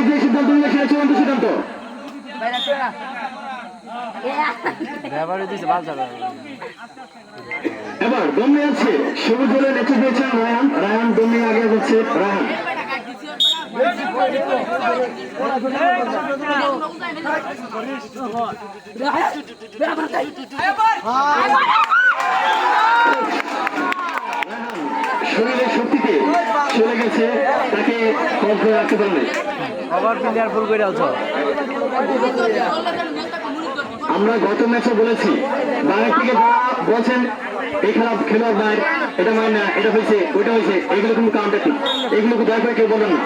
Referee যে সিদ্ধান্ত নিলে সেটা চূড়ান্ত সিদ্ধান্ত। এবার দমে আছে সবুজ দলের নেতৃত্ব দিয়েছেন রায়হান। রায়হান দমে আগে যাচ্ছে। রায়হান শরীরের শক্তিতে চলে গেছে, তাকে কন্ট্রোল রাখতে পারেনি। আমরা গত ম্যাচে বলেছি বাইরে থেকে যারা বলছেন এই খেলোয়াড় বাইর, এটা মাইন না, এটা হয়েছে ওইটা হয়েছে, এগুলো কিন্তু কাউন্টার ঠিক, এগুলোকে দয়া করে কেউ বলেন না।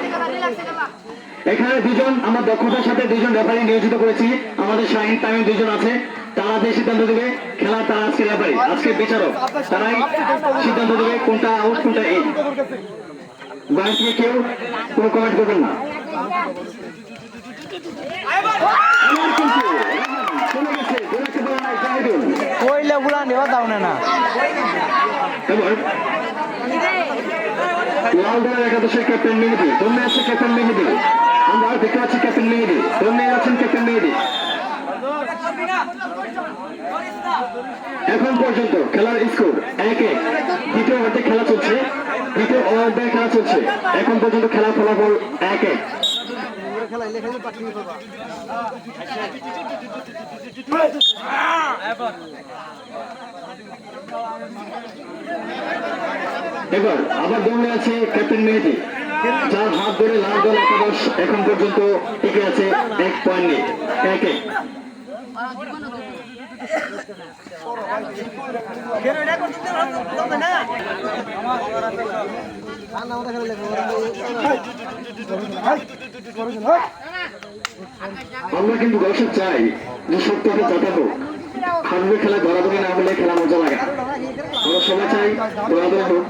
এখানে দুজন আমরা দক্ষতার সাথে দুজন রেফারি নিয়োজিত করেছি। আমাদের শাহিন তামিম দুজন আছে, তারা যে সিদ্ধান্ত দেবে খেলা, তারা আজকে রেফারি, আজকে বিচারক, তারাই সিদ্ধান্ত দেবে কোনটা আউট কোনটা ইন। বাইরে থেকে কেউ কোনো কমেন্ট করবেন না। লাল দলের একাদশের ক্যাপ্টেন মেহেদী, দমে আছে ক্যাপ্টেন মেহেদী। আমরা দেখতে পাচ্ছি ক্যাপ্টেন মেহেদী, দমে আছেন ক্যাপ্টেন মেহেদী। এখন পর্যন্ত খেলার স্কোর 1-1। দ্বিতীয় ওভারে খেলা চলছে, দ্বিতীয় ওভারে খেলা চলছে। এখন পর্যন্ত খেলার ফলাফল 1-1। এবার আবার দমে আছে ক্যাপ্টেন মেহেদী, যার হাত ধরে লাল দল একাদশ এখন পর্যন্ত টিকে আছে 1 পয়েন্ট নিয়ে। 1-1। আমরা কিন্তু দর্শক চাই যে সত্যকে জাতাবো, হারবে খেলা গড়াগড়ি না হলে খেলা মজা লাগে। আমরা সবাই চাই গড়াগড়ি হোক।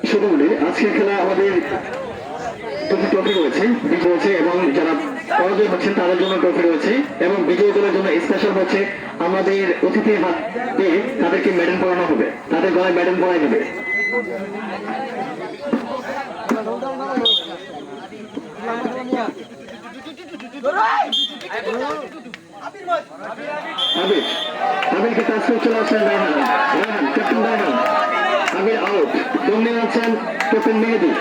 শুধু বলি আজকের খেলা আমাদের দুটি ট্রফি রয়েছে, বিজয় হয়েছে এবং যারা পরাজয় হচ্ছেন তাদের জন্য ট্রফি রয়েছে, এবং বিজয়ী দলের জন্য স্পেশাল হচ্ছে আমাদের অতিথির হাতে তাদেরকে মেডেল পরানো হবে, তাদের গলায় মেডেল পরাই দেবে। আবিরকে টাচ করে চলে আসছেন রায়হান, ক্যাপ্টেন রায়হান। আবির আউট, দমে আছেন ক্যাপ্টেন মেহেদী।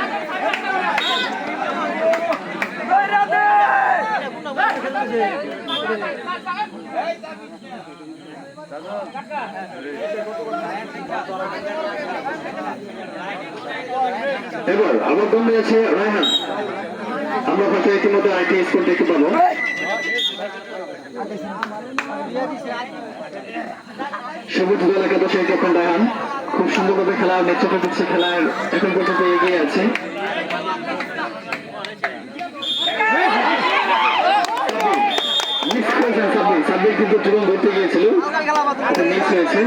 এবার আবার দমে আছে রায়হান। আমরা হয়তো ইতিমধ্যে আরেকটি স্কোর দেখতে পাবো। সবুজ দল একাদশের ক্যাপ্টেন রায়হান খুব সুন্দরভাবে খেলা নেতৃত্ব দিচ্ছে, খেলায় এখন পর্যন্ত এগিয়ে আছে। সাব্বির কিন্তু জীবন ধরতে গিয়েছিল, মিস হয়েছে।